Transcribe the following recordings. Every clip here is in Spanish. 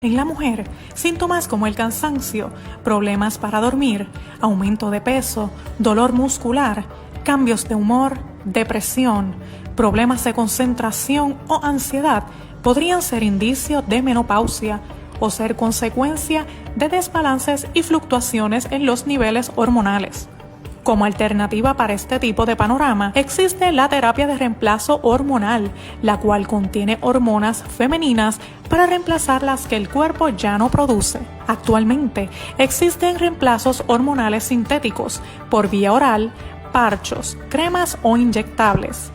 En la mujer, síntomas como el cansancio, problemas para dormir, aumento de peso, dolor muscular, cambios de humor, depresión, problemas de concentración o ansiedad podrían ser indicios de menopausia o ser consecuencia de desbalances y fluctuaciones en los niveles hormonales. Como alternativa para este tipo de panorama, existe la terapia de reemplazo hormonal, la cual contiene hormonas femeninas para reemplazar las que el cuerpo ya no produce. Actualmente, existen reemplazos hormonales sintéticos por vía oral, parchos, cremas o inyectables.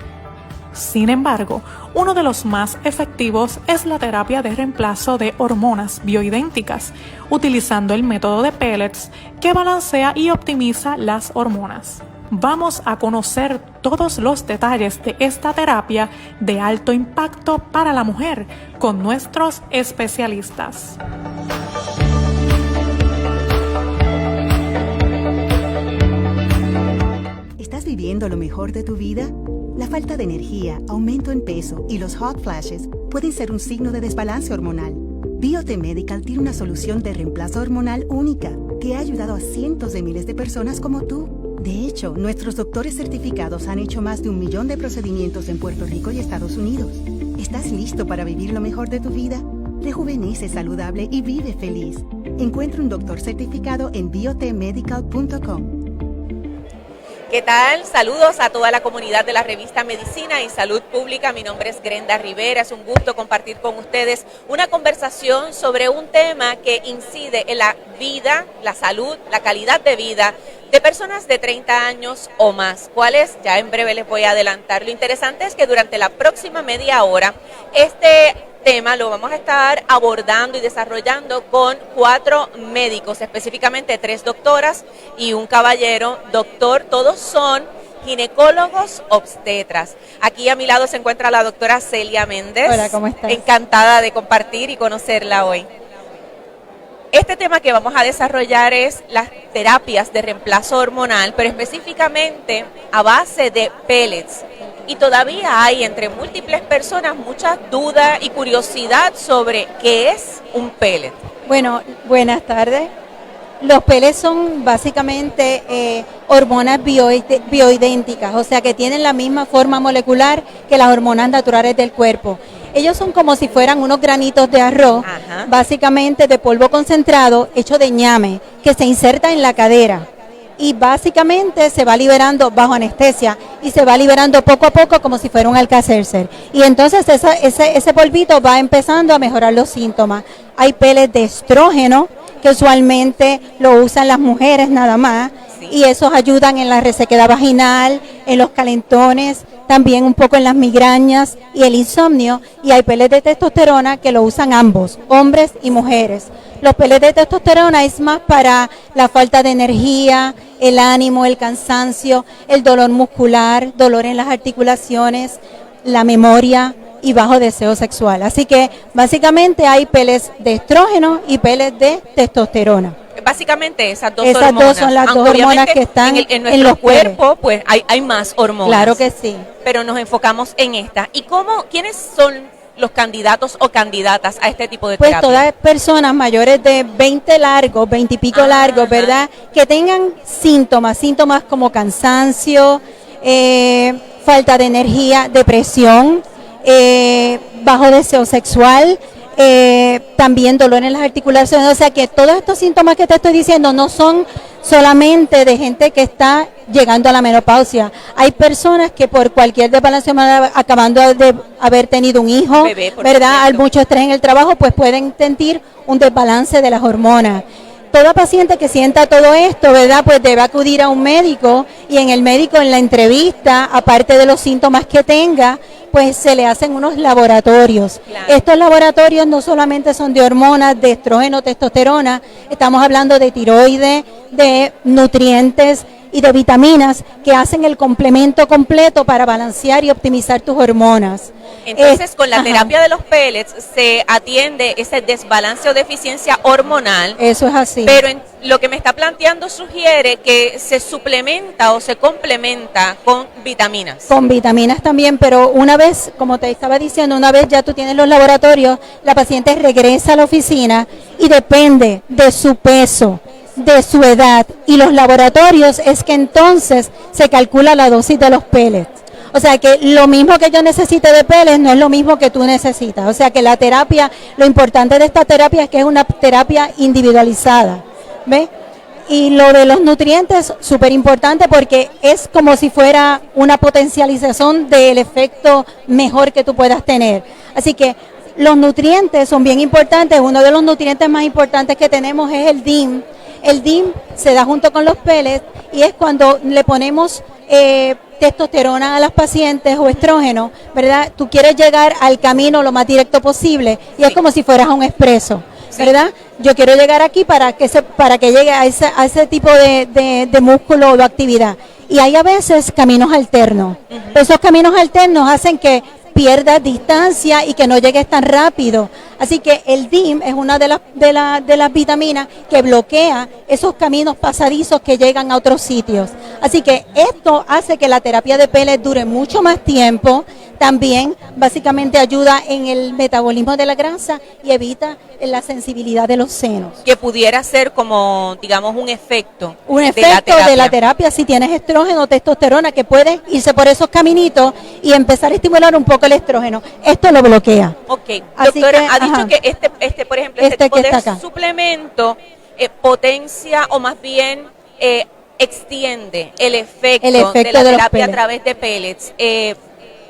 Sin embargo, uno de los más efectivos es la terapia de reemplazo de hormonas bioidénticas, utilizando el método de pellets que balancea y optimiza las hormonas. Vamos a conocer todos los detalles de esta terapia de alto impacto para la mujer con nuestros especialistas. ¿Estás viviendo lo mejor de tu vida? La falta de energía, aumento en peso y los hot flashes pueden ser un signo de desbalance hormonal. Biote Medical tiene una solución de reemplazo hormonal única que ha ayudado a cientos de miles de personas como tú. De hecho, nuestros doctores certificados han hecho más de 1 millón de procedimientos en Puerto Rico y Estados Unidos. ¿Estás listo para vivir lo mejor de tu vida? Rejuvenece saludable y vive feliz. Encuentra un doctor certificado en biotemedical.com. ¿Qué tal? Saludos a toda la comunidad de la revista Medicina y Salud Pública. Mi nombre es Grenda Rivera. Es un gusto compartir con ustedes una conversación sobre un tema que incide en la vida, la salud, la calidad de vida de personas de 30 años o más. ¿Cuáles? Ya en breve les voy a adelantar. Lo interesante es que durante la próxima media hora este tema lo vamos a estar abordando y desarrollando con 4 médicos, específicamente 3 doctoras y un caballero doctor. Todos son ginecólogos obstetras. Aquí a mi lado se encuentra la doctora Celia Méndez. Hola, ¿cómo estás? Encantada de compartir y conocerla hoy. Este tema que vamos a desarrollar es las terapias de reemplazo hormonal, pero específicamente a base de pellets. Y todavía hay entre múltiples personas mucha duda y curiosidad sobre qué es un pellet. Bueno, buenas tardes. Los pellets son básicamente hormonas bioidénticas, o sea que tienen la misma forma molecular que las hormonas naturales del cuerpo. Ellos son como si fueran unos granitos de arroz, básicamente de polvo concentrado hecho de ñame, que se inserta en la cadera. Y básicamente se va liberando bajo anestesia y se va liberando poco a poco como si fuera un Alka-Seltzer. Y entonces ese polvito va empezando a mejorar los síntomas. Hay pellets de estrógeno que usualmente lo usan las mujeres nada más, y esos ayudan en la resequedad vaginal, en los calentones, también un poco en las migrañas y el insomnio. Y hay pellets de testosterona que lo usan ambos, hombres y mujeres. Los pellets de testosterona es más para la falta de energía, el ánimo, el cansancio, el dolor muscular, dolor en las articulaciones, la memoria y bajo deseo sexual. Así que básicamente hay pellets de estrógeno y pellets de testosterona. Básicamente esas dos hormonas. Esas dos son las dos hormonas que están en nuestro cuerpo, pues hay más hormonas. Claro que sí. Pero nos enfocamos en esta. ¿Y quiénes son los candidatos o candidatas a este tipo de terapia? Pues todas personas mayores de 20 y pico largos, ¿verdad? Que tengan síntomas como cansancio, falta de energía, depresión, bajo deseo sexual, también dolor en las articulaciones. O sea que todos estos síntomas que te estoy diciendo no son solamente de gente que está llegando a la menopausia. Hay personas que por cualquier desbalance hormonal, acabando de haber tenido un hijo, bebé, ¿verdad? Hay mucho estrés en el trabajo, pues pueden sentir un desbalance de las hormonas. Toda paciente que sienta todo esto, ¿verdad? Pues debe acudir a un médico, y en el médico, en la entrevista, aparte de los síntomas que tenga, pues se le hacen unos laboratorios. Claro. Estos laboratorios no solamente son de hormonas, de estrógeno, testosterona, estamos hablando de tiroides, de nutrientes y de vitaminas que hacen el complemento completo para balancear y optimizar tus hormonas. Entonces, con la Ajá. terapia de los pellets se atiende ese desbalance o deficiencia hormonal. Eso es así. Pero lo que me está planteando sugiere que se suplementa o se complementa con vitaminas. Con vitaminas también, pero una vez, como te estaba diciendo, una vez ya tú tienes los laboratorios, la paciente regresa a la oficina y depende de su peso, de su edad y los laboratorios, es que entonces se calcula la dosis de los pellets. O sea que lo mismo que yo necesite de pellets no es lo mismo que tú necesitas. O sea que la terapia, lo importante de esta terapia es que es una terapia individualizada. ¿Ves? Y lo de los nutrientes, súper importante porque es como si fuera una potencialización del efecto mejor que tú puedas tener. Así que los nutrientes son bien importantes. Uno de los nutrientes más importantes que tenemos es el DIM. El DIM se da junto con los pellets y es cuando le ponemos testosterona a las pacientes o estrógeno, ¿verdad? Tú quieres llegar al camino lo más directo posible y es como si fueras a un expreso, ¿verdad? Yo quiero llegar aquí para que llegue a ese tipo de músculo o de actividad. Y hay a veces caminos alternos. Esos caminos alternos hacen que pierdas distancia y que no llegues tan rápido. Así que el DIM es una de las vitaminas que bloquea esos caminos pasadizos que llegan a otros sitios. Así que esto hace que la terapia de pellets dure mucho más tiempo. También básicamente ayuda en el metabolismo de la grasa y evita la sensibilidad de los senos. Que pudiera ser como, digamos, un efecto. Un efecto de la terapia si tienes estrógeno o testosterona, que puedes irse por esos caminitos y empezar a estimular un poco el estrógeno. Esto lo bloquea. Ok, Así doctora, que, ha dicho ajá. que por ejemplo, este tipo que está de acá. suplemento potencia o más bien extiende el efecto El efecto de la de los terapia a pellets. través de pellets.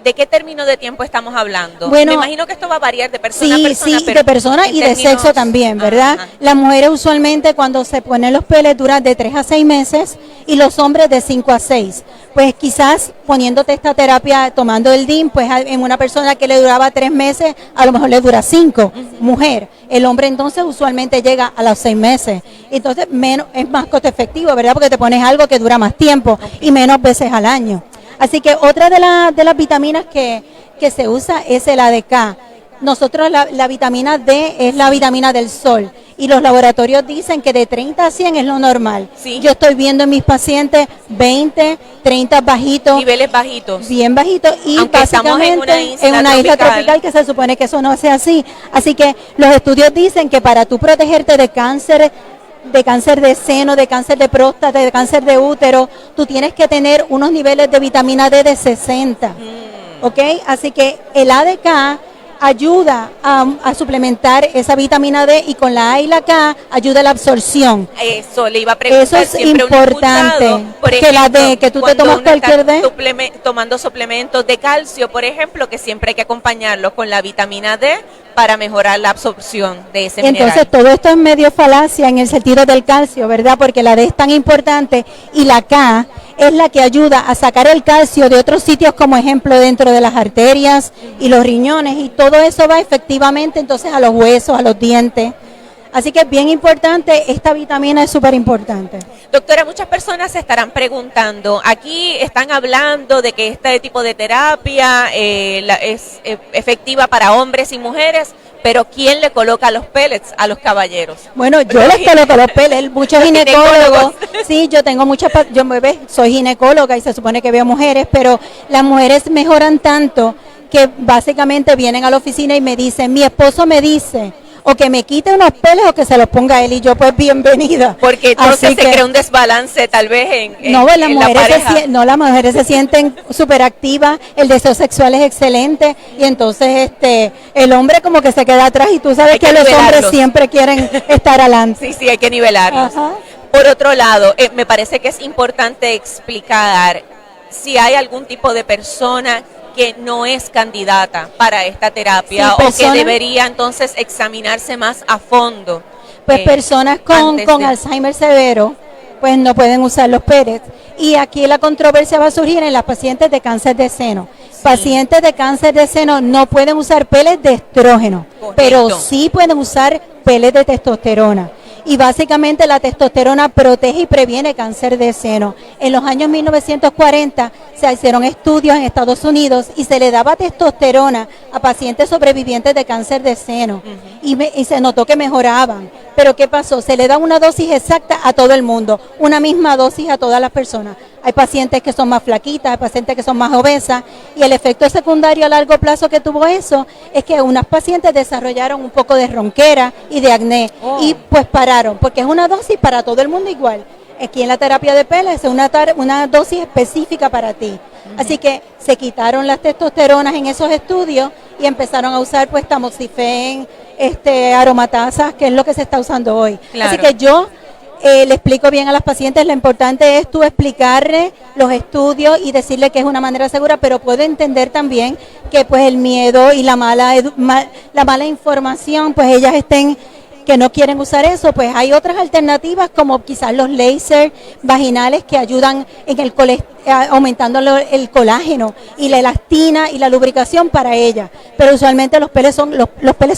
¿De qué término de tiempo estamos hablando? Bueno, me imagino que esto va a variar de persona a persona. Sí, pero de persona en y de términos- sexo también, ¿verdad? Ajá. Las mujeres usualmente cuando se ponen los pellets duran de 3 a 6 meses y los hombres de 5 a 6. Pues quizás poniéndote esta terapia, tomando el DIM, pues en una persona que le duraba 3 meses, a lo mejor le dura 5, mujer. El hombre entonces usualmente llega a los 6 meses. Entonces es más costo efectivo, ¿verdad? Porque te pones algo que dura más tiempo y menos veces al año. Así que otra de las vitaminas que se usa es el ADK. Nosotros la vitamina D es la vitamina del sol y los laboratorios dicen que de 30 a 100 es lo normal. Sí. Yo estoy viendo en mis pacientes 20, 30 bajitos, Niveles bajitos. bien bajitos y Aunque estamos en básicamente una isla tropical que se supone que eso no sea así. Así que los estudios dicen que para tú protegerte de cáncer de seno, de cáncer de próstata, de cáncer de útero, tú tienes que tener unos niveles de vitamina D de 60. ¿Ok? Así que el ADK ayuda a suplementar esa vitamina D y con la A y la K ayuda a la absorción. Eso le iba a preguntar. Eso es siempre uno ha importante, escuchado, por que la ejemplo, D, que tú te cuando tomas uno está cualquier D. tomando suplementos de calcio, por ejemplo, que siempre hay que acompañarlos con la vitamina D para mejorar la absorción de ese Entonces mineral. todo esto es medio falacia en el sentido del calcio, ¿verdad? Porque la D es tan importante y la K es la que ayuda a sacar el calcio de otros sitios, como ejemplo dentro de las arterias y los riñones, y todo eso va efectivamente entonces a los huesos, a los dientes. Así que es bien importante, esta vitamina es súper importante. Doctora, muchas personas se estarán preguntando, aquí están hablando de que este tipo de terapia es efectiva para hombres y mujeres, pero ¿quién le coloca los pellets a los caballeros? Bueno, yo les coloco los pellets, muchos Los ginecólogos, ginecólogos. sí, yo tengo soy ginecóloga y se supone que veo mujeres, pero las mujeres mejoran tanto que básicamente vienen a la oficina y me dicen, mi esposo me dice, o que me quite unos pelos o que se los ponga él, y yo pues bienvenida. Porque entonces Así se crea un desbalance tal vez en no, pues, la pareja. las mujeres se sienten súper activas, el deseo sexual es excelente y entonces el hombre como que se queda atrás y tú sabes Hay que que los hombres nivelarlos. siempre quieren estar adelante. Sí, hay que nivelarlos. Ajá. Por otro lado, me parece que es importante explicar si hay algún tipo de persona que no es candidata para esta terapia Sí, o que persona- debería entonces examinarse más a fondo. Pues personas con antes de- Alzheimer severo, pues no pueden usar los pellets. Y aquí la controversia va a surgir en las pacientes de cáncer de seno. Pacientes de cáncer de seno no pueden usar pellets de estrógeno, Correcto. pero sí pueden usar pellets de testosterona. Y básicamente la testosterona protege y previene cáncer de seno. En los años 1940 se hicieron estudios en Estados Unidos y se le daba testosterona a pacientes sobrevivientes de cáncer de seno. Y se notó que mejoraban. Pero ¿qué pasó? Se le da una dosis exacta a todo el mundo, una misma dosis a todas las personas. Hay pacientes que son más flaquitas, hay pacientes que son más obesas, y el efecto secundario a largo plazo que tuvo eso es que unas pacientes desarrollaron un poco de ronquera y de acné, y pues pararon, porque es una dosis para todo el mundo igual. Aquí en la terapia de PELA es una dosis específica para ti. Así que se quitaron las testosteronas en esos estudios y empezaron a usar pues tamoxifen, aromatasas, que es lo que se está usando hoy. Claro. Así que yo le explico bien a las pacientes, lo importante es tú explicarle los estudios y decirle que es una manera segura, pero puedo entender también que pues el miedo y la mala información, pues ellas que no quieren usar eso, pues hay otras alternativas como quizás los láser vaginales que ayudan en aumentando el colágeno y la elastina y la lubricación para ella, pero usualmente los peles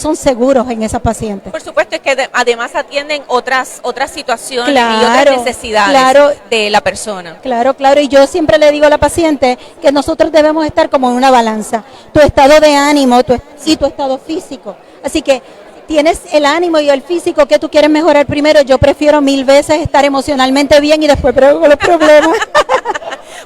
son seguros en esas pacientes. Por supuesto, es que además atienden otras situaciones y otras necesidades de la persona. Claro, y yo siempre le digo a la paciente que nosotros debemos estar como en una balanza, tu estado de ánimo y tu estado físico, así que tienes el ánimo y el físico que tú quieres mejorar primero. Yo prefiero 1000 veces estar emocionalmente bien y después brego con los problemas.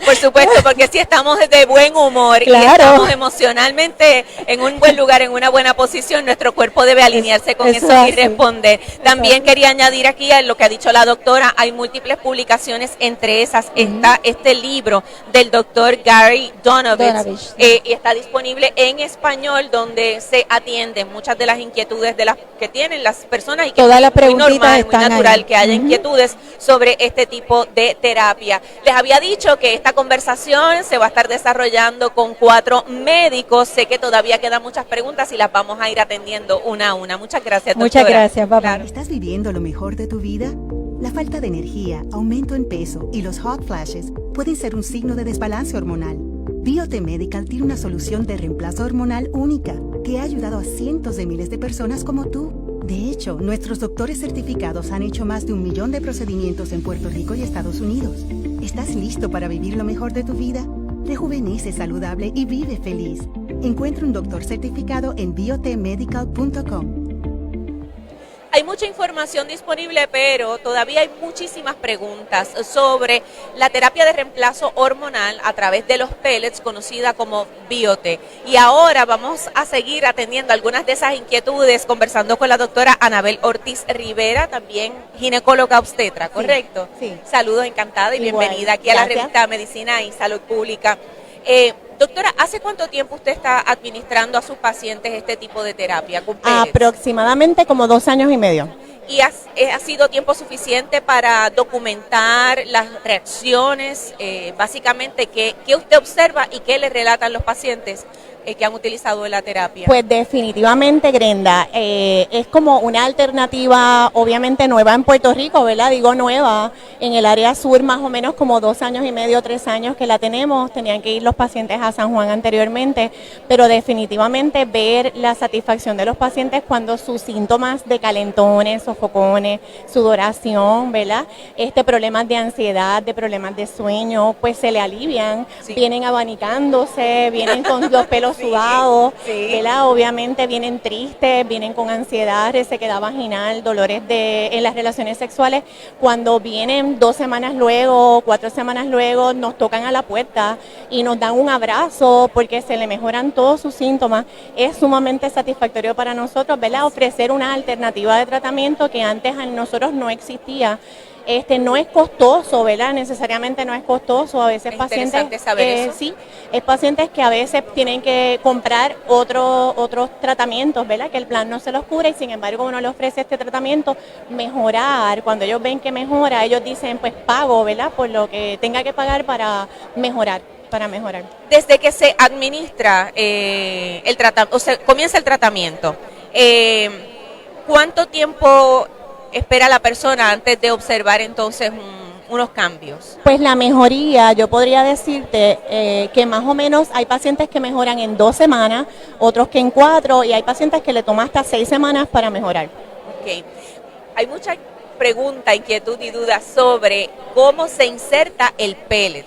Por supuesto, porque si estamos de buen humor y estamos emocionalmente en un buen lugar, en una buena posición, nuestro cuerpo debe alinearse con eso y responder. También quería añadir aquí a lo que ha dicho la doctora, hay múltiples publicaciones, entre esas está este libro del doctor Gary Donovitz, y está disponible en español, donde se atienden muchas de las inquietudes de las que tienen las personas y que es muy normal, muy natural que haya inquietudes sobre este tipo de terapia. Les había dicho que esta conversación se va a estar desarrollando con 4 médicos. Sé que todavía quedan muchas preguntas y las vamos a ir atendiendo una a una. Muchas gracias, doctora. Muchas gracias, papá. Claro. ¿Estás viviendo lo mejor de tu vida? La falta de energía, aumento en peso y los hot flashes pueden ser un signo de desbalance hormonal. Biote Medical tiene una solución de reemplazo hormonal única que ha ayudado a cientos de miles de personas como tú. De hecho, nuestros doctores certificados han hecho más de 1 millón de procedimientos en Puerto Rico y Estados Unidos. ¿Estás listo para vivir lo mejor de tu vida? Rejuvenece saludable y vive feliz. Encuentra un doctor certificado en biotemedical.com. Hay mucha información disponible, pero todavía hay muchísimas preguntas sobre la terapia de reemplazo hormonal a través de los pellets, conocida como Biote. Y ahora vamos a seguir atendiendo algunas de esas inquietudes, conversando con la doctora Anabel Ortiz Rivera, también ginecóloga obstetra, ¿correcto? Sí. Saludos, encantada y bienvenida aquí a la revista Medicina y Salud Pública. Doctora, ¿hace cuánto tiempo usted está administrando a sus pacientes este tipo de terapia con pellets? Aproximadamente como 2 años y medio. ¿Y ha sido tiempo suficiente para documentar las reacciones, básicamente qué usted observa y qué le relatan los pacientes que han utilizado la terapia? Pues definitivamente, Grenda, es como una alternativa obviamente nueva en Puerto Rico, ¿verdad? Digo nueva, en el área sur más o menos como 2 años y medio, 3 años que la tenemos, tenían que ir los pacientes a San Juan anteriormente, pero definitivamente ver la satisfacción de los pacientes cuando sus síntomas de calentones, sofocones, sudoración, ¿verdad? Problemas de ansiedad, de problemas de sueño, pues se le alivian, vienen abanicándose, vienen con los pelos sudados, ¿verdad? Obviamente vienen tristes, vienen con ansiedad, resequedad vaginal, dolores en las relaciones sexuales. Cuando vienen 2 semanas luego, 4 semanas luego, nos tocan a la puerta y nos dan un abrazo porque se le mejoran todos sus síntomas. Es sumamente satisfactorio para nosotros, ¿verdad? Ofrecer una alternativa de tratamiento que antes a nosotros no existía. No es costoso, ¿verdad? Necesariamente no es costoso. A veces pacientes, saber eso. Sí, es pacientes que a veces tienen que comprar otros tratamientos, ¿verdad? Que el plan no se los cubre y sin embargo uno le ofrece este tratamiento, mejorar. Cuando ellos ven que mejora, ellos dicen, pues pago, ¿verdad? Por lo que tenga que pagar para mejorar. Desde que se administra comienza el tratamiento, ¿cuánto tiempo espera la persona antes de observar entonces unos cambios? Pues la mejoría, yo podría decirte que más o menos hay pacientes que mejoran en 2 semanas, otros que en 4 y hay pacientes que le toma hasta 6 semanas para mejorar. Ok. Hay muchas pregunta, inquietud y duda sobre cómo se inserta el pellet.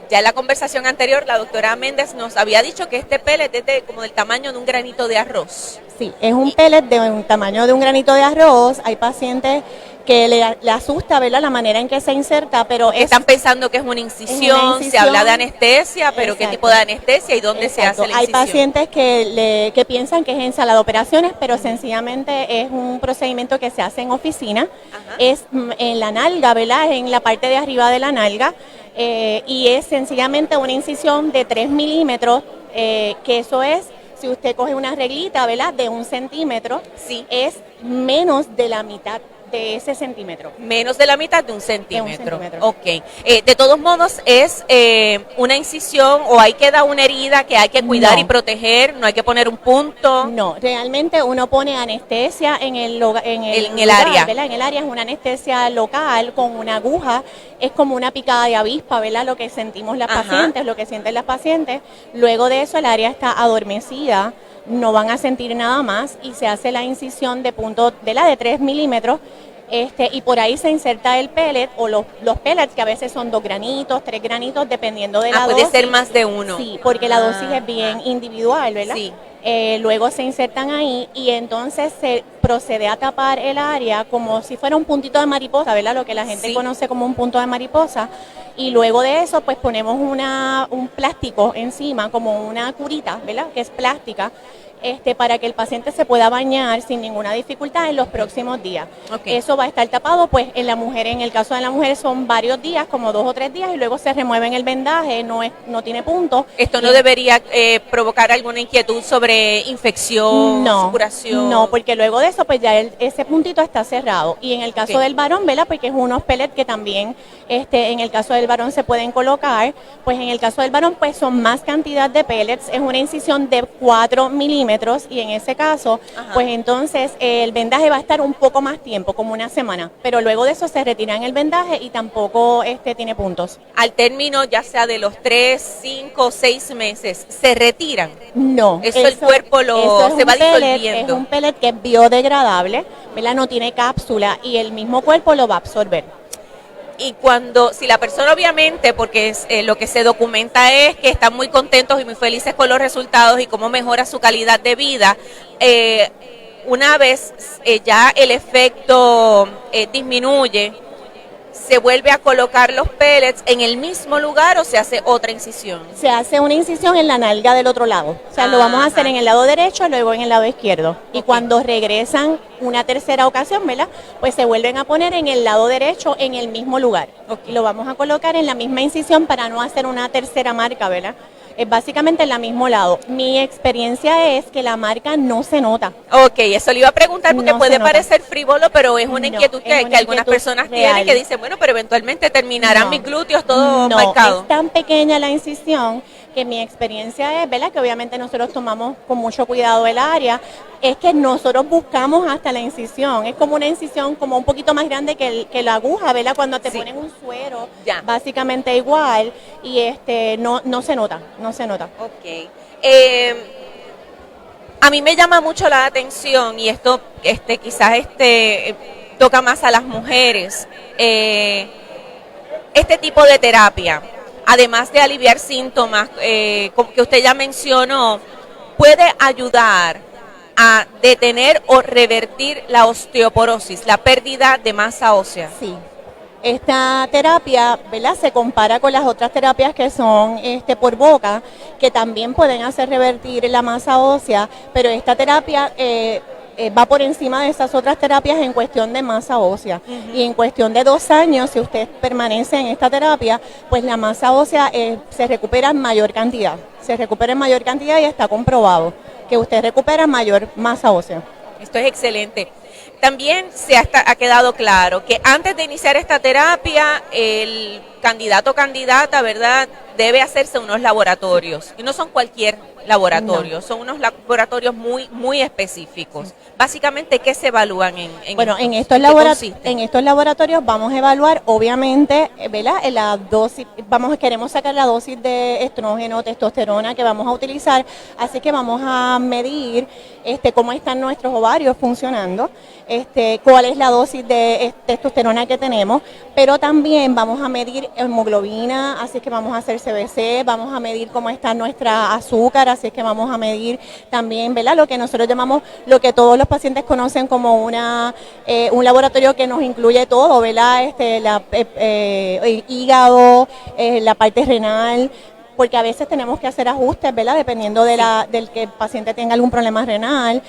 Ya en la conversación anterior, la doctora Méndez nos había dicho que este pellet es como del tamaño de un granito de arroz. Sí, es un pellet de un tamaño de un granito de arroz. Hay pacientes que le asusta, ¿verdad?, la manera en que se inserta, pero están pensando que es una incisión, se habla de anestesia, pero exacto. ¿Qué tipo de anestesia y dónde exacto. Se hace la incisión? Hay pacientes que piensan que es en sala de operaciones, pero sencillamente es un procedimiento que se hace en oficina. Ajá. Es en la nalga, ¿verdad?, es en la parte de arriba de la nalga, y es sencillamente una incisión de 3 milímetros, que eso es, si usted coge una reglita, ¿verdad?, de 1 centímetro, sí. Es menos de la mitad de ese centímetro. Menos de la mitad de 1 centímetro. Ok. De todos modos, ¿es una incisión o ahí queda una herida que hay que cuidar y proteger? ¿No hay que poner un punto? No, realmente uno pone anestesia en el lugar, área. ¿verdad? En el área es una anestesia local con una aguja, es como una picada de avispa, ¿verdad? Lo que sentimos las pacientes, lo que sienten las pacientes. Luego de eso el área está adormecida, no van a sentir nada más y se hace la incisión de punto de 3 milímetros, y por ahí se inserta el pellet o los pellets, que a veces son 2 granitos, 3 granitos, dependiendo de la dosis. Puede ser más de uno. Sí, porque la dosis es bien individual, ¿verdad? Sí. Luego se insertan ahí y entonces se procede a tapar el área como si fuera un puntito de mariposa, ¿verdad? Lo que la gente conoce como un punto de mariposa. Y luego de eso, pues ponemos un plástico encima, como una curita, ¿verdad?, que es plástica, para que el paciente se pueda bañar sin ninguna dificultad en los próximos días. Okay. Eso va a estar tapado, pues en la mujer, en el caso de la mujer son varios días, como 2 o 3 días, y luego se remueve en el vendaje, no tiene punto. ¿Esto no debería provocar alguna inquietud sobre infección, supuración? No, porque luego de eso, pues ya ese puntito está cerrado. Y en el caso del varón, ¿verdad?, porque es unos pellets que también, en el caso del varón se pueden colocar, pues en el caso del varón, pues son más cantidad de pellets, es una incisión de 4 milímetros, y en ese caso, pues entonces el vendaje va a estar un poco más tiempo, como una semana, pero luego de eso se retira en el vendaje y tampoco tiene puntos. Al término ya sea de los 3, 5 o 6 meses, ¿se retiran? No. Eso el cuerpo se va disolviendo. Es un pellet que es biodegradable, ¿verdad?, no tiene cápsula y el mismo cuerpo lo va a absorber. Y si la persona obviamente, porque lo que se documenta es que están muy contentos y muy felices con los resultados y cómo mejora su calidad de vida, una vez ya el efecto disminuye, ¿se vuelve a colocar los pellets en el mismo lugar o se hace otra incisión? Se hace una incisión en la nalga del otro lado. O sea, lo vamos a hacer en el lado derecho, luego en el lado izquierdo. Y cuando regresan una tercera ocasión, ¿verdad?, pues se vuelven a poner en el lado derecho en el mismo lugar. Y lo vamos a colocar en la misma incisión para no hacer una tercera marca, ¿verdad? Es básicamente en el mismo lado. Mi experiencia es que la marca no se nota. Ok, eso le iba a preguntar porque puede parecer frívolo, pero es una inquietud que algunas personas tienen, que dicen, bueno, pero eventualmente terminarán mis glúteos todos marcados. Es tan pequeña la incisión que mi experiencia es, ¿verdad?, que obviamente nosotros tomamos con mucho cuidado el área, es que nosotros buscamos hasta la incisión. Es como una incisión como un poquito más grande que la aguja, ¿verdad?, cuando te ponen un suero, básicamente igual, y no se nota, no se nota. Ok. A mí me llama mucho la atención, y esto quizás toca más a las mujeres, este tipo de terapia, además de aliviar síntomas que usted ya mencionó, puede ayudar a detener o revertir la osteoporosis, la pérdida de masa ósea. Sí. Esta terapia, ¿verdad?, se compara con las otras terapias que son por boca, que también pueden hacer revertir la masa ósea, pero esta terapia va por encima de esas otras terapias en cuestión de masa ósea. Y en cuestión de 2 años, si usted permanece en esta terapia, pues la masa ósea se recupera en mayor cantidad. Se recupera en mayor cantidad y está comprobado que usted recupera mayor masa ósea. Esto es excelente. También ha quedado claro que antes de iniciar esta terapia, el candidato o candidata, ¿verdad?, debe hacerse unos laboratorios. Y no son cualquier laboratorio, son unos laboratorios muy específicos. Básicamente, ¿qué se evalúan Bueno, en estos laboratorios vamos a evaluar, obviamente, ¿verdad?, en la dosis, queremos sacar la dosis de estrógeno, testosterona que vamos a utilizar, así que vamos a medir cómo están nuestros ovarios funcionando, cuál es la dosis de testosterona que tenemos, pero también vamos a medir hemoglobina, así que vamos a hacer CBC, vamos a medir cómo está nuestra azúcar, así que vamos a medir también, ¿verdad?, lo que nosotros llamamos, lo que todos los pacientes conocen como un laboratorio que nos incluye todo, ¿verdad?, el hígado, la parte renal, porque a veces tenemos que hacer ajustes, ¿verdad?, dependiendo del que el paciente tenga algún problema renal.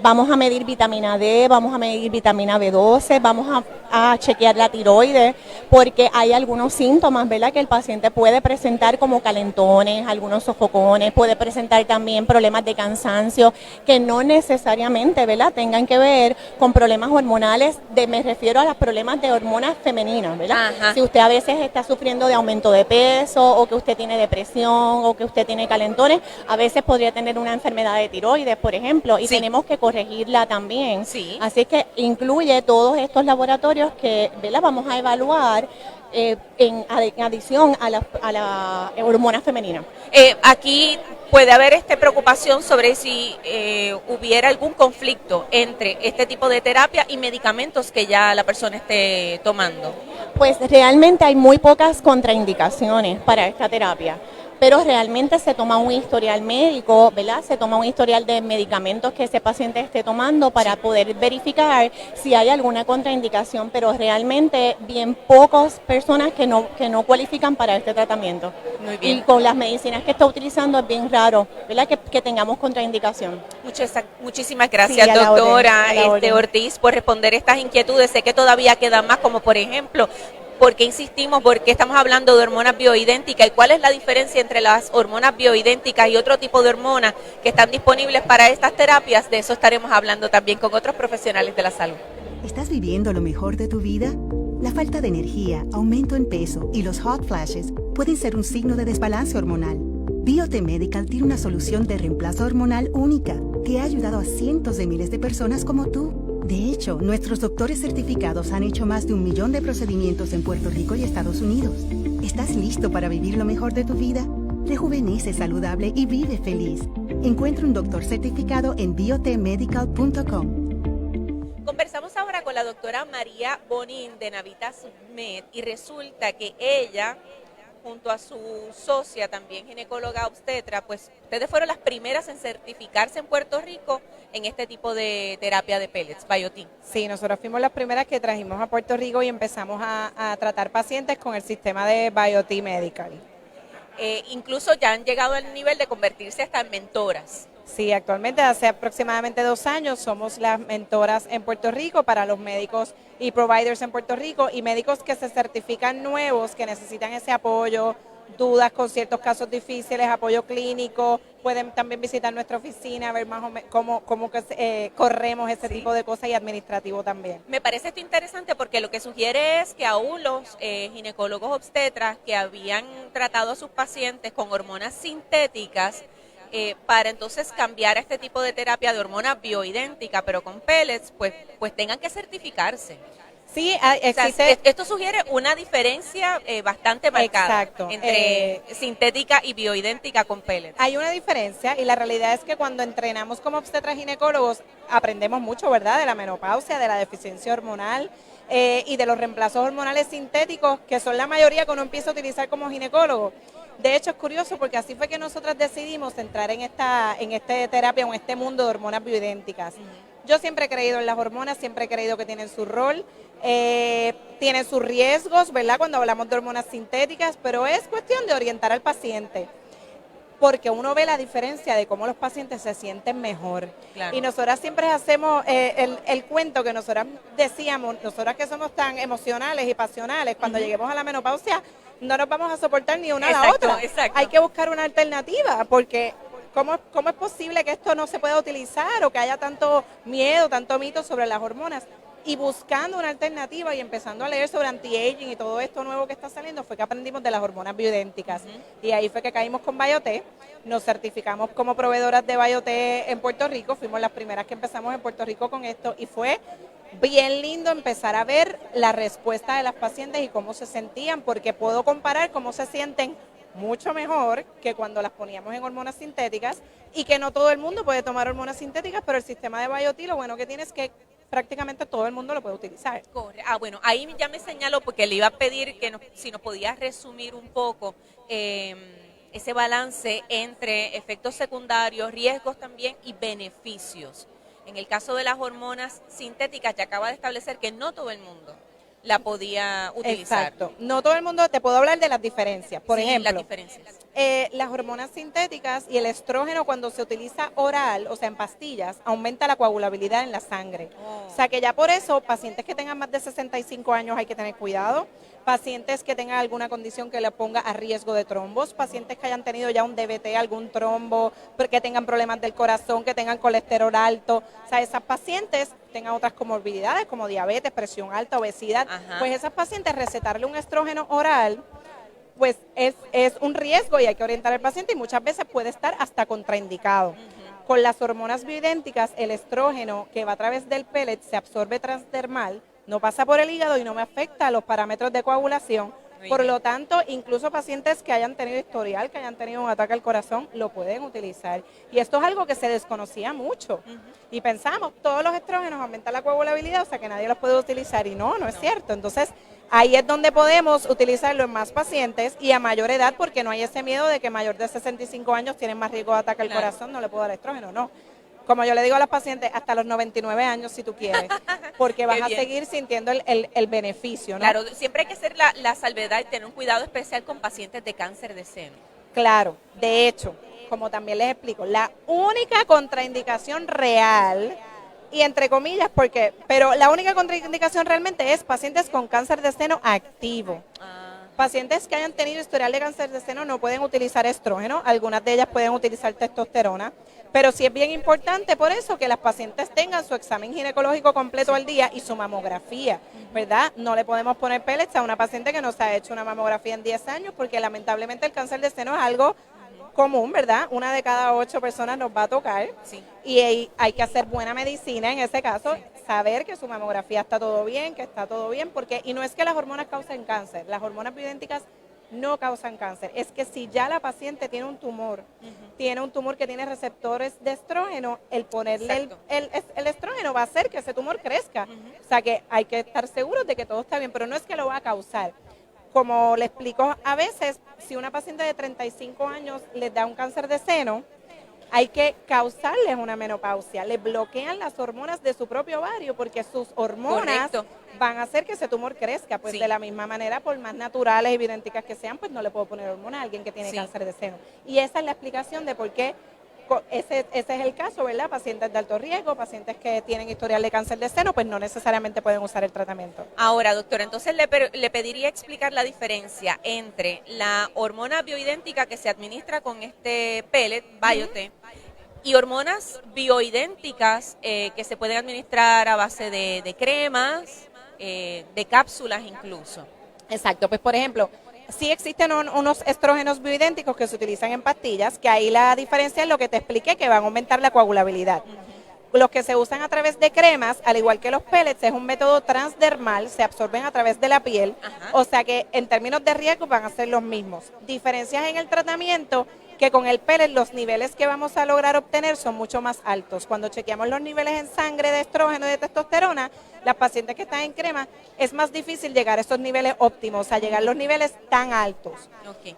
Vamos a medir vitamina D, vamos a medir vitamina B12, vamos a chequear la tiroides, porque hay algunos síntomas, ¿verdad?, que el paciente puede presentar como calentones, algunos sofocones, puede presentar también problemas de cansancio, que no necesariamente, ¿verdad?, tengan que ver con problemas hormonales, me refiero a los problemas de hormonas femeninas, ¿verdad? Ajá. Si usted a veces está sufriendo de aumento de peso, o que usted tiene depresión, o que usted tiene calentones, a veces podría tener una enfermedad de tiroides, por ejemplo, y tenemos que corregirla también. Sí. Así que incluye todos estos laboratorios que, ¿verdad?, vamos a evaluar en adición a la hormona femenina. Aquí puede haber preocupación sobre si hubiera algún conflicto entre este tipo de terapia y medicamentos que ya la persona esté tomando. Pues realmente hay muy pocas contraindicaciones para esta terapia, pero realmente se toma un historial médico, ¿verdad? Se toma un historial de medicamentos que ese paciente esté tomando para poder verificar si hay alguna contraindicación, pero realmente bien pocas personas que no cualifican para este tratamiento. Muy bien. Y con las medicinas que está utilizando es bien raro, ¿verdad?, que tengamos contraindicación. Muchísimas gracias, doctora Ortiz, por responder estas inquietudes. Sé que todavía quedan más, como por ejemplo, ¿por qué insistimos? ¿Por qué estamos hablando de hormonas bioidénticas? ¿Y cuál es la diferencia entre las hormonas bioidénticas y otro tipo de hormonas que están disponibles para estas terapias? De eso estaremos hablando también con otros profesionales de la salud. ¿Estás viviendo lo mejor de tu vida? La falta de energía, aumento en peso y los hot flashes pueden ser un signo de desbalance hormonal. Biote Medical tiene una solución de reemplazo hormonal única que ha ayudado a cientos de miles de personas como tú. De hecho, nuestros doctores certificados han hecho más de 1 millón de procedimientos en Puerto Rico y Estados Unidos. ¿Estás listo para vivir lo mejor de tu vida? Rejuvenece saludable y vive feliz. Encuentra un doctor certificado en biotemedical.com. Conversamos ahora con la doctora María Bonin de Navitas Med y resulta que ella, junto a su socia, también ginecóloga obstetra, pues ustedes fueron las primeras en certificarse en Puerto Rico en este tipo de terapia de pellets, Biotin. Sí, nosotros fuimos las primeras que trajimos a Puerto Rico y empezamos a tratar pacientes con el sistema de Biotin Medical. Incluso ya han llegado al nivel de convertirse hasta en mentoras. Sí, actualmente hace aproximadamente 2 años somos las mentoras en Puerto Rico para los médicos y providers en Puerto Rico y médicos que se certifican nuevos, que necesitan ese apoyo, dudas con ciertos casos difíciles, apoyo clínico, pueden también visitar nuestra oficina, ver más o menos cómo corremos ese tipo de cosas y administrativo también. Me parece esto interesante porque lo que sugiere es que aún los ginecólogos obstetras que habían tratado a sus pacientes con hormonas sintéticas, para entonces cambiar a este tipo de terapia de hormona bioidéntica, pero con pellets, pues tengan que certificarse. Sí, existe. O sea, esto sugiere una diferencia bastante marcada entre sintética y bioidéntica con pellets. Hay una diferencia y la realidad es que cuando entrenamos como obstetras ginecólogos aprendemos mucho, ¿verdad?, de la menopausia, de la deficiencia hormonal y de los reemplazos hormonales sintéticos, que son la mayoría que uno empieza a utilizar como ginecólogo. De hecho, es curioso porque así fue que nosotras decidimos entrar en esta terapia o en este mundo de hormonas bioidénticas. Yo siempre he creído en las hormonas, siempre he creído que tienen su rol, tienen sus riesgos, ¿verdad?, cuando hablamos de hormonas sintéticas, pero es cuestión de orientar al paciente, porque uno ve la diferencia de cómo los pacientes se sienten mejor. Claro. Y nosotras siempre hacemos el cuento que nosotras decíamos, nosotras que somos tan emocionales y pasionales, cuando lleguemos a la menopausia, no nos vamos a soportar ni una a la otra. Exacto. Hay que buscar una alternativa, porque ¿cómo es posible que esto no se pueda utilizar o que haya tanto miedo, tanto mito sobre las hormonas? Y buscando una alternativa y empezando a leer sobre anti-aging y todo esto nuevo que está saliendo, fue que aprendimos de las hormonas bioidénticas. Y ahí fue que caímos con Biote, nos certificamos como proveedoras de Biote en Puerto Rico, fuimos las primeras que empezamos en Puerto Rico con esto y fue bien lindo empezar a ver la respuesta de las pacientes y cómo se sentían, porque puedo comparar cómo se sienten mucho mejor que cuando las poníamos en hormonas sintéticas y que no todo el mundo puede tomar hormonas sintéticas, pero el sistema de Biote lo bueno que tiene es que prácticamente todo el mundo lo puede utilizar. Bueno, ahí ya me señaló porque le iba a pedir que si nos podías resumir un poco ese balance entre efectos secundarios, riesgos también y beneficios. En el caso de las hormonas sintéticas, ya acaba de establecer que no todo el mundo la podía utilizar. Exacto. No todo el mundo, te puedo hablar de las diferencias. Por ejemplo, las diferencias. Las hormonas sintéticas y el estrógeno cuando se utiliza oral, o sea, en pastillas, aumenta la coagulabilidad en la sangre. O sea que ya por eso, pacientes que tengan más de 65 años hay que tener cuidado, pacientes que tengan alguna condición que le ponga a riesgo de trombos, pacientes que hayan tenido ya un DVT, algún trombo, que tengan problemas del corazón, que tengan colesterol alto, o sea, esas pacientes tengan otras comorbilidades como diabetes, presión alta, obesidad, pues esas pacientes recetarle un estrógeno oral pues es un riesgo y hay que orientar al paciente y muchas veces puede estar hasta contraindicado. Con las hormonas bioidénticas, el estrógeno que va a través del pellet se absorbe transdermal, no pasa por el hígado y no me afecta a los parámetros de coagulación. Por lo tanto, incluso pacientes que hayan tenido historial, que hayan tenido un ataque al corazón, lo pueden utilizar. Y esto es algo que se desconocía mucho. Y pensamos, todos los estrógenos aumentan la coagulabilidad, o sea que nadie los puede utilizar. Y no es cierto. Entonces, ahí es donde podemos utilizarlo en más pacientes y a mayor edad, porque no hay ese miedo de que mayor de 65 años tienen más riesgo de ataque al corazón, no le puedo dar estrógeno, no. Como yo le digo a las pacientes, hasta los 99 años si tú quieres, porque vas a seguir sintiendo el beneficio, ¿no? Claro, siempre hay que hacer la salvedad y tener un cuidado especial con pacientes de cáncer de seno. Claro, de hecho, como también les explico, la única contraindicación real, y entre comillas, pero la única contraindicación realmente es pacientes con cáncer de seno activo. Pacientes que hayan tenido historial de cáncer de seno no pueden utilizar estrógeno, algunas de ellas pueden utilizar testosterona, pero sí es bien importante por eso que las pacientes tengan su examen ginecológico completo al día y su mamografía, ¿verdad? No le podemos poner pellets a una paciente que no se ha hecho una mamografía en 10 años porque lamentablemente el cáncer de seno es algo común, ¿verdad? 1 de cada 8 personas nos va a tocar y hay que hacer buena medicina en ese caso, saber que su mamografía está todo bien, que está todo bien, y no es que las hormonas causen cáncer, las hormonas bioidénticas no causan cáncer, es que si ya la paciente tiene un tumor, que tiene receptores de estrógeno, el ponerle el estrógeno va a hacer que ese tumor crezca, o sea que hay que estar seguros de que todo está bien, pero no es que lo va a causar. Como le explico a veces, si una paciente de 35 años les da un cáncer de seno, hay que causarles una menopausia, le bloquean las hormonas de su propio ovario porque sus hormonas van a hacer que ese tumor crezca, pues de la misma manera, por más naturales y idénticas que sean, pues no le puedo poner hormonas a alguien que tiene cáncer de seno. Y esa es la explicación de por qué ese es el caso, ¿verdad? Pacientes de alto riesgo, pacientes que tienen historial de cáncer de seno, pues no necesariamente pueden usar el tratamiento. Ahora, doctora, entonces le pediría explicar la diferencia entre la hormona bioidéntica que se administra con este pellet, Biote, y hormonas bioidénticas que se pueden administrar a base de cremas, de cápsulas incluso. Exacto, pues por ejemplo, sí existen unos estrógenos bioidénticos que se utilizan en pastillas, que ahí la diferencia es lo que te expliqué, que van a aumentar la coagulabilidad. Los que se usan a través de cremas, al igual que los pellets, es un método transdermal, se absorben a través de la piel, o sea que en términos de riesgo van a ser los mismos. Diferencias en el tratamiento, que con el pellet los niveles que vamos a lograr obtener son mucho más altos. Cuando chequeamos los niveles en sangre de estrógeno y de testosterona, las pacientes que están en crema, es más difícil llegar a esos niveles óptimos, a llegar a los niveles tan altos.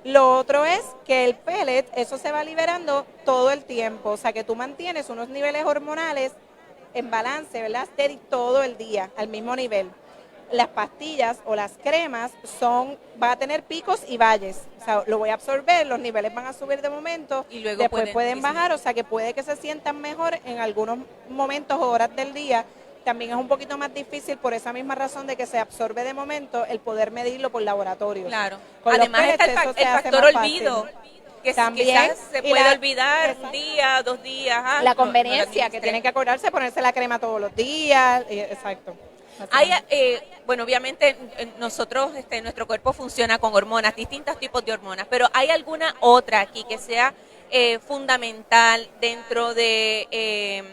Lo otro es que el pellet, eso se va liberando todo el tiempo, o sea que tú mantienes unos niveles hormonales en balance, ¿verdad? Steady todo el día, al mismo nivel. Las pastillas o las cremas va a tener picos y valles, o sea, lo voy a absorber, los niveles van a subir de momento, y luego después pueden bajar, o sea que puede que se sientan mejor en algunos momentos o horas del día. También es un poquito más difícil por esa misma razón de que se absorbe de momento el poder medirlo por laboratorio. Claro. Con además los pellets, está el factor olvido, que también quizás se puede olvidar un día, 2 días. La conveniencia, que tienen que acordarse de ponerse la crema todos los días, exacto. Hay, bueno, obviamente nosotros, nuestro cuerpo funciona con hormonas, distintos tipos de hormonas, pero ¿hay alguna otra aquí que sea fundamental dentro de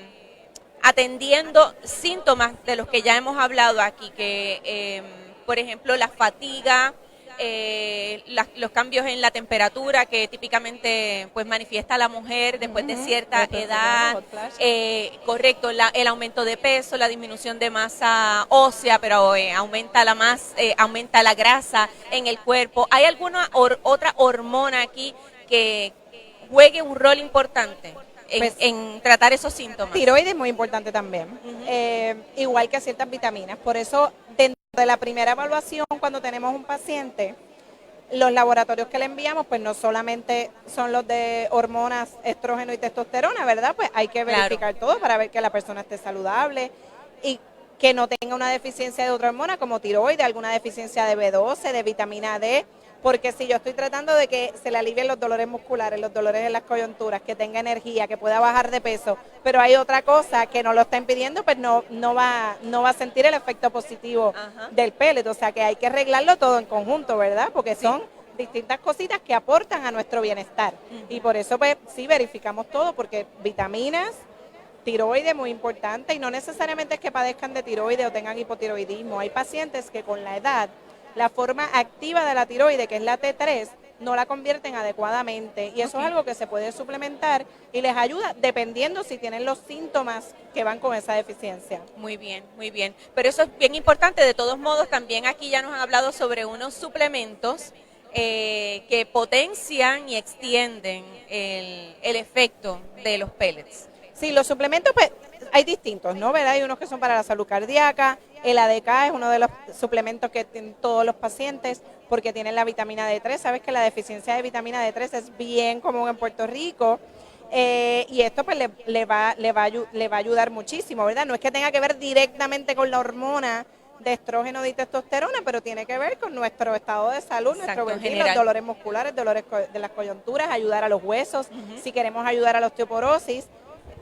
atendiendo síntomas de los que ya hemos hablado aquí, que por ejemplo la fatiga, los cambios en la temperatura que típicamente pues manifiesta la mujer después de cierta edad, correcto, el aumento de peso, la disminución de masa ósea, pero aumenta la grasa en el cuerpo? ¿Hay alguna otra hormona aquí que juegue un rol importante en tratar esos síntomas? Tiroides es muy importante también, igual que ciertas vitaminas. Por eso, dentro de la primera evaluación, cuando tenemos un paciente, los laboratorios que le enviamos, pues no solamente son los de hormonas, estrógeno y testosterona, ¿verdad? Pues hay que verificar todo para ver que la persona esté saludable y que no tenga una deficiencia de otra hormona como tiroides, alguna deficiencia de B12, de vitamina D. Porque si yo estoy tratando de que se le alivien los dolores musculares, los dolores en las coyunturas, que tenga energía, que pueda bajar de peso, pero hay otra cosa que no lo está impidiendo, pues no va a sentir el efecto positivo del pellet. O sea que hay que arreglarlo todo en conjunto, ¿verdad? Porque son distintas cositas que aportan a nuestro bienestar. Y por eso pues sí verificamos todo, porque vitaminas, tiroides muy importante, y no necesariamente es que padezcan de tiroides o tengan hipotiroidismo. Hay pacientes que con la edad, la forma activa de la tiroide, que es la T3, no la convierten adecuadamente, y eso es algo que se puede suplementar y les ayuda dependiendo si tienen los síntomas que van con esa deficiencia. Muy bien, pero eso es bien importante. De todos modos, también aquí ya nos han hablado sobre unos suplementos que potencian y extienden el efecto de los pellets. Sí, los suplementos pues hay distintos, ¿no? ¿Verdad? Hay unos que son para la salud cardíaca. El ADK es uno de los suplementos que tienen todos los pacientes porque tienen la vitamina D3. Sabes que la deficiencia de vitamina D3 es bien común en Puerto Rico, y esto pues le va a ayudar muchísimo, ¿verdad? No es que tenga que ver directamente con la hormona de estrógeno y testosterona, pero tiene que ver con nuestro estado de salud, nuestro bienestar, dolores musculares, dolores de las coyunturas, ayudar a los huesos. Si queremos ayudar a la osteoporosis,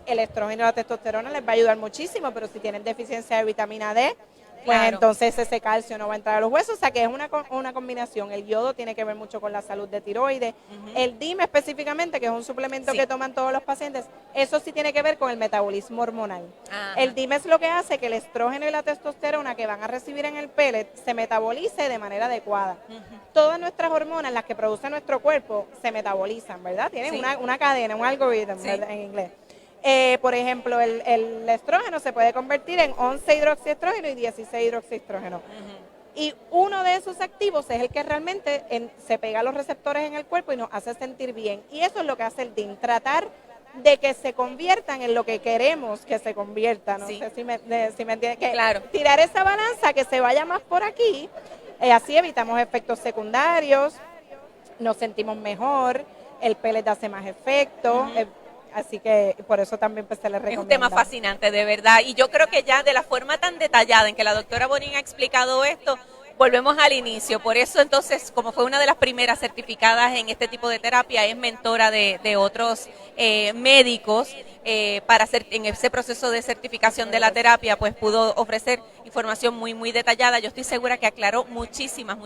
el estrógeno y la testosterona les va a ayudar muchísimo, pero si tienen deficiencia de vitamina D, pues entonces ese calcio no va a entrar a los huesos. O sea que es una combinación. El yodo tiene que ver mucho con la salud de tiroides. El DIM específicamente, que es un suplemento que toman todos los pacientes, eso sí tiene que ver con el metabolismo hormonal. El DIM es lo que hace que el estrógeno y la testosterona que van a recibir en el pellet se metabolice de manera adecuada. Todas nuestras hormonas, las que produce nuestro cuerpo, se metabolizan, ¿verdad? Tienen una cadena, un algoritmo, ¿verdad? En inglés. Por ejemplo, el estrógeno se puede convertir en 11 hidroxiestrógeno y 16 hidroxiestrógeno. Y uno de esos activos es el que realmente se pega a los receptores en el cuerpo y nos hace sentir bien. Y eso es lo que hace el DIM, tratar de que se conviertan en lo que queremos que se conviertan. No sé si me entienden. Tirar esa balanza, que se vaya más por aquí, así evitamos efectos secundarios, nos sentimos mejor, el pellet hace más efecto. Así que por eso también pues se les recomienda. Es un tema fascinante, de verdad. Y yo creo que ya de la forma tan detallada en que la doctora Bonin ha explicado esto, volvemos al inicio. Por eso entonces, como fue una de las primeras certificadas en este tipo de terapia, es mentora de otros médicos para hacer en ese proceso de certificación de la terapia, pues pudo ofrecer información muy, muy detallada. Yo estoy segura que aclaró muchísimas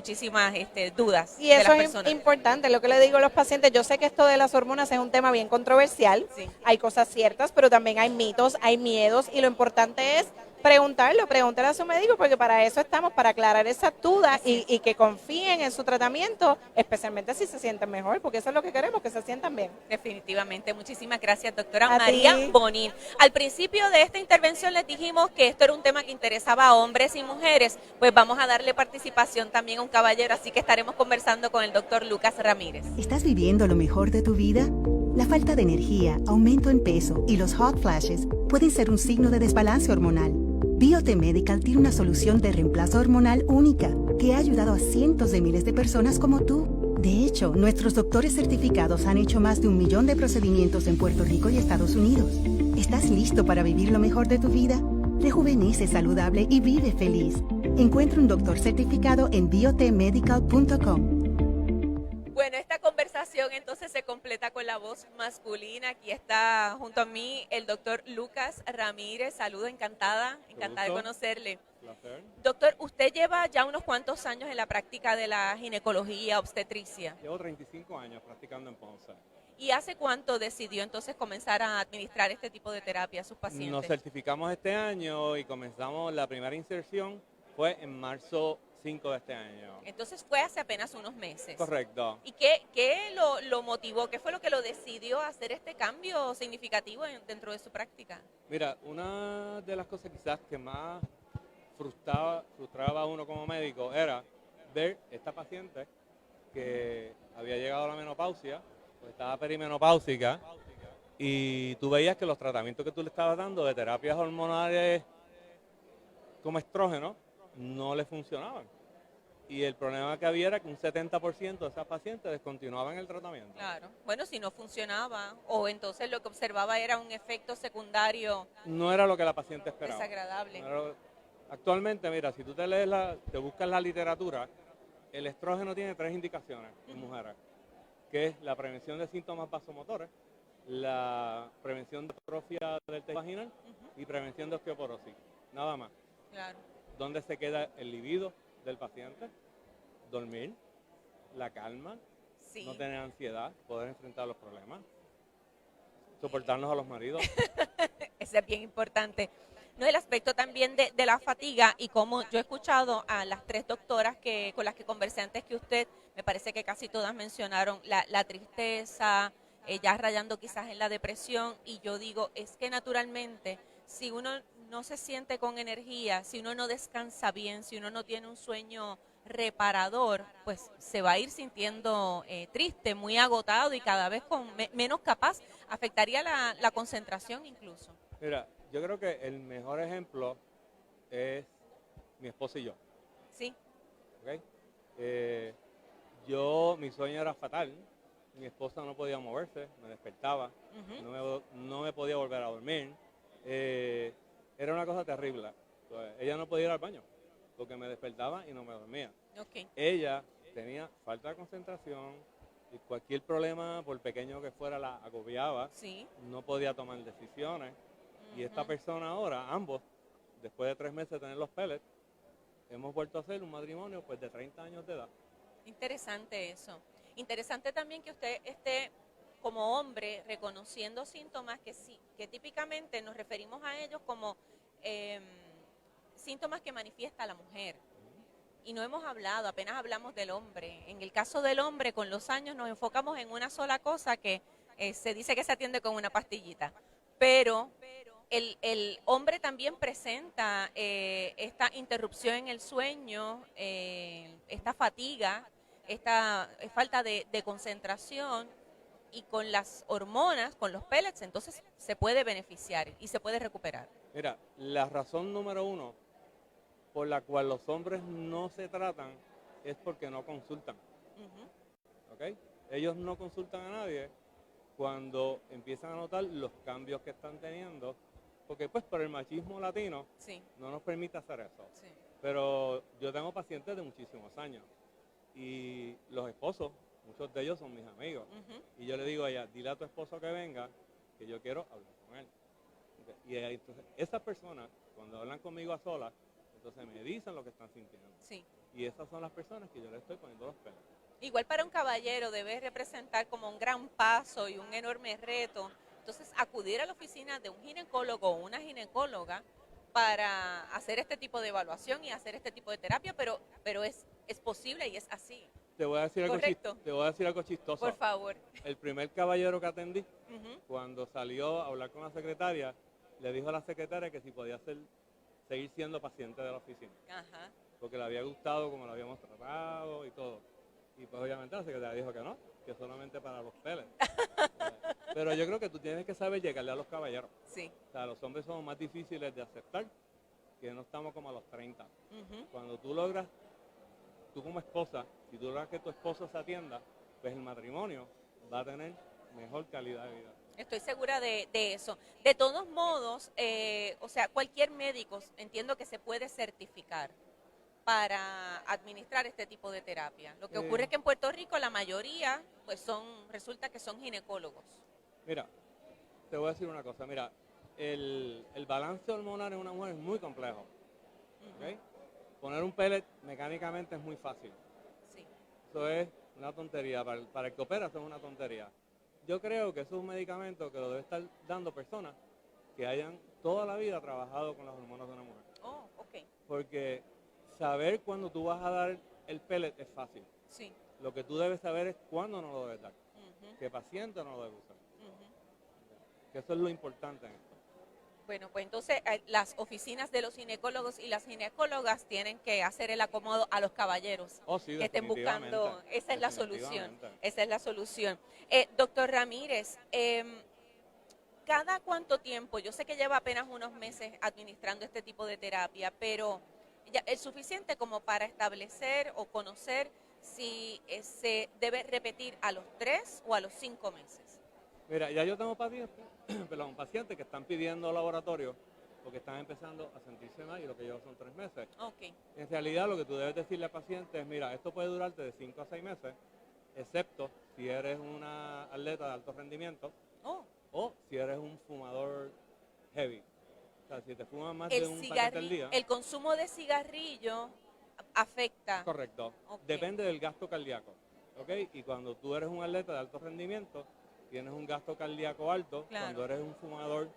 dudas y de eso las personas. Es importante, lo que le digo a los pacientes. Yo sé que esto de las hormonas es un tema bien controversial, hay cosas ciertas, pero también hay mitos, hay miedos, y lo importante es pregúntale a su médico, porque para eso estamos, para aclarar esas dudas y que confíen en su tratamiento, especialmente si se sienten mejor, porque eso es lo que queremos, que se sientan bien. Definitivamente. Muchísimas gracias, doctora María Bonin. Al principio de esta intervención les dijimos que esto era un tema que interesaba a hombres y mujeres, pues vamos a darle participación también a un caballero, así que estaremos conversando con el doctor Lucas Ramírez. ¿Estás viviendo lo mejor de tu vida? La falta de energía, aumento en peso y los hot flashes pueden ser un signo de desbalance hormonal. Biote Medical tiene una solución de reemplazo hormonal única que ha ayudado a cientos de miles de personas como tú. De hecho, nuestros doctores certificados han hecho más de 1 millón de procedimientos en Puerto Rico y Estados Unidos. ¿Estás listo para vivir lo mejor de tu vida? Rejuvenece saludable y vive feliz. Encuentra un doctor certificado en biotemedical.com. Bueno, esta conversación entonces se completa con la voz masculina. Aquí está junto a mí el doctor Lucas Ramírez. Saludo, encantada de conocerle. Placer. Doctor, usted lleva ya unos cuantos años en la práctica de la ginecología, obstetricia. Llevo 35 años practicando en Ponce. ¿Y hace cuánto decidió entonces comenzar a administrar este tipo de terapia a sus pacientes? Nos certificamos este año y comenzamos la primera inserción fue en marzo 5 de este año. Entonces fue hace apenas unos meses. Correcto. ¿Y qué lo motivó? ¿Qué fue lo que lo decidió a hacer este cambio significativo dentro de su práctica? Mira, una de las cosas quizás que más frustraba a uno como médico era ver esta paciente que había llegado a la menopausia, pues estaba perimenopáusica, y tú veías que los tratamientos que tú le estabas dando de terapias hormonales como estrógeno no le funcionaban. Y el problema que había era que un 70% de esas pacientes descontinuaban el tratamiento. Claro. Bueno, si no funcionaba, o entonces lo que observaba era un efecto secundario No era lo que la paciente esperaba. desagradable. No era Actualmente, mira, si tú te buscas la literatura, el estrógeno tiene 3 indicaciones en mujeres, que es la prevención de síntomas vasomotores, la prevención de atrofia del tejido vaginal y prevención de osteoporosis. Nada más. Claro. ¿Dónde se queda el libido del paciente? Dormir, la calma, Sí. no tener ansiedad, poder enfrentar los problemas, soportarnos a los maridos. Ese es bien importante. No, el aspecto también de la fatiga, y como yo he escuchado a las 3 doctoras con las que conversé antes que usted, me parece que casi todas mencionaron la tristeza, ya rayando quizás en la depresión, y yo digo, es que naturalmente, si uno no se siente con energía, si uno no descansa bien, si uno no tiene un sueño reparador, pues se va a ir sintiendo triste, muy agotado y cada vez con menos capaz, afectaría la concentración incluso. Mira, yo creo que el mejor ejemplo es mi esposa y yo. Sí. ¿Okay? Mi sueño era fatal, mi esposa no podía moverse, me despertaba, no me podía volver a dormir, era una cosa terrible. Pues, ella no podía ir al baño porque me despertaba y no me dormía. Okay. Ella tenía falta de concentración y cualquier problema, por pequeño que fuera, la agobiaba, Sí. no podía tomar decisiones. Y esta persona ahora, ambos, después de 3 meses de tener los pellets, hemos vuelto a hacer un matrimonio pues de 30 años de edad. Interesante eso. Interesante también que usted esté como hombre reconociendo síntomas que típicamente nos referimos a ellos como síntomas que manifiesta la mujer. Y no hemos hablado, apenas hablamos del hombre. En el caso del hombre, con los años nos enfocamos en una sola cosa que se dice que se atiende con una pastillita. Pero el hombre también presenta esta interrupción en el sueño, esta fatiga, esta falta de concentración, y con las hormonas, con los pellets, entonces se puede beneficiar y se puede recuperar. Mira, la razón número 1 por la cual los hombres no se tratan es porque no consultan. ¿Ok? Ellos no consultan a nadie cuando empiezan a notar los cambios que están teniendo, porque pues por el machismo latino no nos permite hacer eso. Sí. Pero yo tengo pacientes de muchísimos años y los esposos, muchos de ellos son mis amigos, y yo le digo a ella, dile a tu esposo que venga, que yo quiero hablar con él. Y entonces esas personas, cuando hablan conmigo a solas, entonces me dicen lo que están sintiendo. Sí. Y esas son las personas que yo le estoy poniendo los pelos. Igual para un caballero debe representar como un gran paso y un enorme reto. Entonces, acudir a la oficina de un ginecólogo o una ginecóloga para hacer este tipo de evaluación y hacer este tipo de terapia, pero es posible y es así. Te voy a decir algo chistoso. Por favor. El primer caballero que atendí, cuando salió a hablar con la secretaria, le dijo a la secretaria que si podía seguir siendo paciente de la oficina. Ajá. Porque le había gustado como lo habíamos tratado y todo. Y pues obviamente la secretaria dijo que no, que solamente para los pellets. Pero yo creo que tú tienes que saber llegarle a los caballeros. Sí. O sea, los hombres son más difíciles de aceptar, que no estamos como a los 30. Cuando tú logras, tú como esposa, si tú logras que tu esposo se atienda, pues el matrimonio va a tener mejor calidad de vida. Estoy segura de eso. De todos modos, o sea, cualquier médico entiendo que se puede certificar para administrar este tipo de terapia. Lo que ocurre es que en Puerto Rico la mayoría, pues resulta que son ginecólogos. Mira, te voy a decir una cosa. Mira, el balance hormonal en una mujer es muy complejo. ¿ok? Poner un pellet mecánicamente es muy fácil. Sí. Eso es una tontería. Para el que opera eso es una tontería. Yo creo que eso es un medicamento que lo debe estar dando personas que hayan toda la vida trabajado con las hormonas de una mujer. Oh, ok. Porque saber cuándo tú vas a dar el pellet es fácil. Sí. Lo que tú debes saber es cuándo no lo debes dar. Ujú, Qué paciente no lo debes usar. ujú. Que eso es lo importante en esto. Bueno, pues entonces las oficinas de los ginecólogos y las ginecólogas tienen que hacer el acomodo a los caballeros Oh, sí, que estén buscando. definitivamente, Esa es la solución. definitivamente. Esa es la solución. Doctor Ramírez, ¿cada cuánto tiempo? Yo sé que lleva apenas unos meses administrando este tipo de terapia, pero ya es suficiente como para establecer o conocer si se debe repetir a los 3 o a los 5 meses. Mira, ya yo tengo pacientes que están pidiendo laboratorio porque están empezando a sentirse mal y lo que lleva son 3 meses. Ok. En realidad lo que tú debes decirle al paciente es, mira, esto puede durarte de 5 a 6 meses, excepto si eres una atleta de alto rendimiento Oh. o si eres un fumador heavy. O sea, si te fumas más de un paquete al día. El consumo de cigarrillo afecta. Correcto. Ok. Depende del gasto cardíaco. ¿Ok? Y cuando tú eres un atleta de alto rendimiento, tienes un gasto cardíaco alto. Claro. Cuando eres un fumador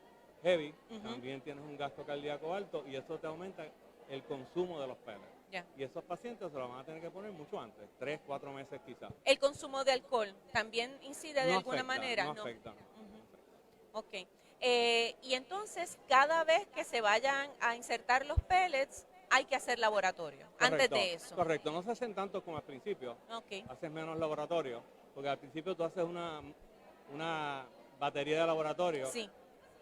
heavy, Ujú. también tienes un gasto cardíaco alto y eso te aumenta el consumo de los pellets. Ya. Y esos pacientes se lo van a tener que poner mucho antes, 3, 4 meses quizás. El consumo de alcohol también incide de No alguna afecta, manera. no afecta. Ujú. Ok. Y entonces, cada vez que se vayan a insertar los pellets, hay que hacer laboratorio. Antes Correcto, de eso. Correcto, no se hacen tantos como al principio. Ok. Haces menos laboratorio, porque al principio tú haces una batería de laboratorio Sí.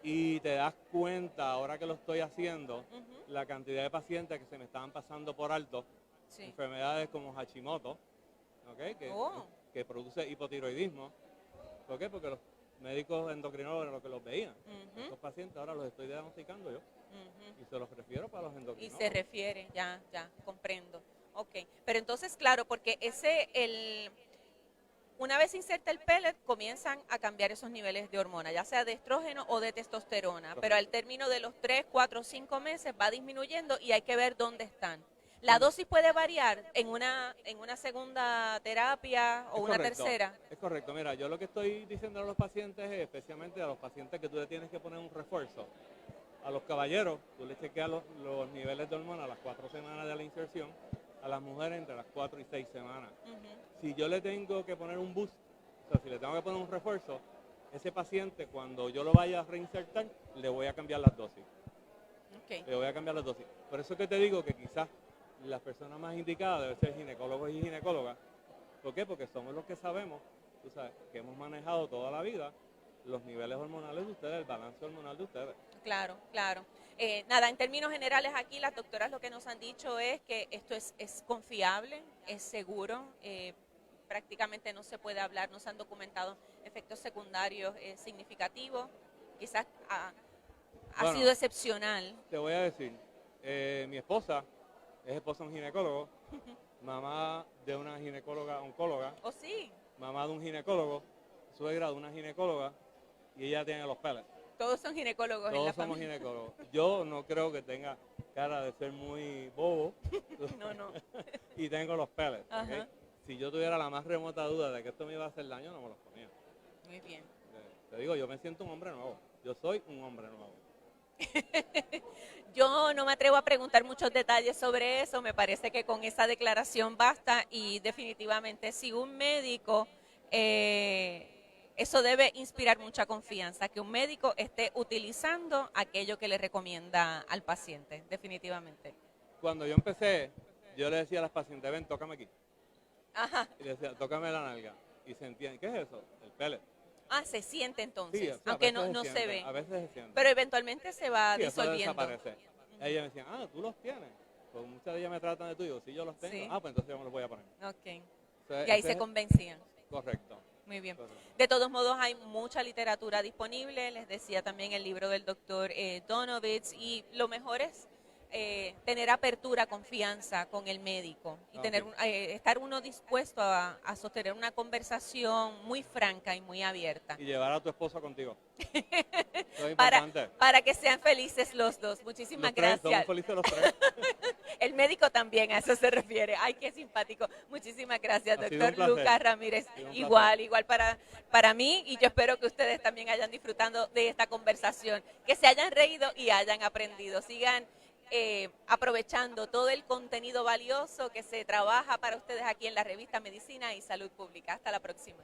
y te das cuenta, ahora que lo estoy haciendo, Ujú. la cantidad de pacientes que se me estaban pasando por alto, Sí. enfermedades como Hashimoto, ¿ok? Oh. que produce hipotiroidismo. ¿Por qué? Porque los médicos endocrinólogos eran los que los veían. Ujú. Estos pacientes ahora los estoy diagnosticando yo Ujú. y se los refiero para los Y endocrinólogos. se refiere, ya, comprendo. Ok, pero entonces, claro, porque una vez inserta el pellet, comienzan a cambiar esos niveles de hormona, ya sea de estrógeno o de testosterona, pero al término de los 3, 4, 5 meses va disminuyendo y hay que ver dónde están. La dosis puede variar en una segunda terapia o Es una correcto, tercera. Es correcto. Mira, yo lo que estoy diciendo a los pacientes, especialmente a los pacientes que tú le tienes que poner un refuerzo, a los caballeros, tú le chequeas los niveles de hormona a las 4 semanas de la inserción, a las mujeres entre las 4 y 6 semanas. Ujú. Si yo le tengo que poner un boost, o sea, si le tengo que poner un refuerzo, ese paciente cuando yo lo vaya a reinsertar, le voy a cambiar las dosis. Ok. Le voy a cambiar las dosis. Por eso que te digo que quizás las personas más indicadas deben ser ginecólogos y ginecólogas. ¿Por qué? Porque somos los que sabemos, tú sabes, que hemos manejado toda la vida los niveles hormonales de ustedes, el balance hormonal de ustedes. Claro, claro. Nada, en términos generales aquí las doctoras lo que nos han dicho es que esto es confiable, es seguro, prácticamente no se puede hablar, no se han documentado efectos secundarios significativos, quizás ha Bueno, sido excepcional. Te voy a decir, mi esposa es esposa de un ginecólogo, mamá de una ginecóloga oncóloga, ¿O sí? mamá de un ginecólogo, suegra de una ginecóloga y ella tiene los pellets. Todos son ginecólogos en la Todos somos familia. ginecólogos. Yo no creo que tenga cara de ser muy bobo No. y tengo los pellets. ¿ok? Ajá. Si yo tuviera la más remota duda de que esto me iba a hacer daño, no me los ponía. Muy bien. Te digo, yo me siento un hombre nuevo. Yo soy un hombre nuevo. Yo no me atrevo a preguntar muchos detalles sobre eso, me parece que con esa declaración basta y definitivamente si un médico, eso debe inspirar mucha confianza, que un médico esté utilizando aquello que le recomienda al paciente, definitivamente. Cuando yo empecé, yo le decía a las pacientes, ven, tócame aquí. Ajá. Y le decía, tócame la nalga. Y sentían, ¿qué es eso? El pellet. Ah, se siente entonces, Sí, o sea, a aunque veces no siente, se ve, A veces se siente. pero eventualmente se va Sí, eso disolviendo. desaparece. Ella me decía, tú los tienes. Pues muchas de ellas me tratan de tú y digo, sí, yo los tengo. Sí. Pues entonces yo me los voy a poner. Ok. Entonces, Y ahí ese se es- convencían. Correcto. Muy bien. correcto. De todos modos, hay mucha literatura disponible. Les decía también el libro del doctor Donovitz. Y lo mejor es tener apertura, confianza con el médico y estar uno dispuesto a sostener una conversación muy franca y muy abierta. Y llevar a tu esposo contigo. Eso es importante. Para que sean felices los dos. Muchísimas gracias. Somos felices los tres. El médico también a eso se refiere. Ay, qué simpático. Muchísimas gracias, doctor Lucas Ramírez. Igual para mí, y yo espero que ustedes también hayan disfrutado de esta conversación, que se hayan reído y hayan aprendido. Sigan aprovechando todo el contenido valioso que se trabaja para ustedes aquí en la revista Medicina y Salud Pública. Hasta la próxima.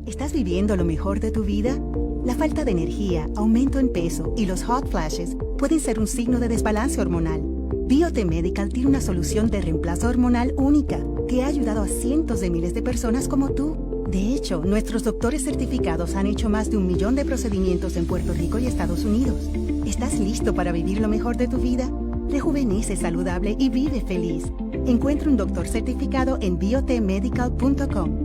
¿Estás viviendo lo mejor de tu vida? La falta de energía, aumento en peso y los hot flashes pueden ser un signo de desbalance hormonal. Biote Medical tiene una solución de reemplazo hormonal única que ha ayudado a cientos de miles de personas como tú. De hecho, nuestros doctores certificados han hecho más de 1 millón de procedimientos en Puerto Rico y Estados Unidos. ¿Estás listo para vivir lo mejor de tu vida? Rejuvenece saludable y vive feliz. Encuentra un doctor certificado en biotemedical.com.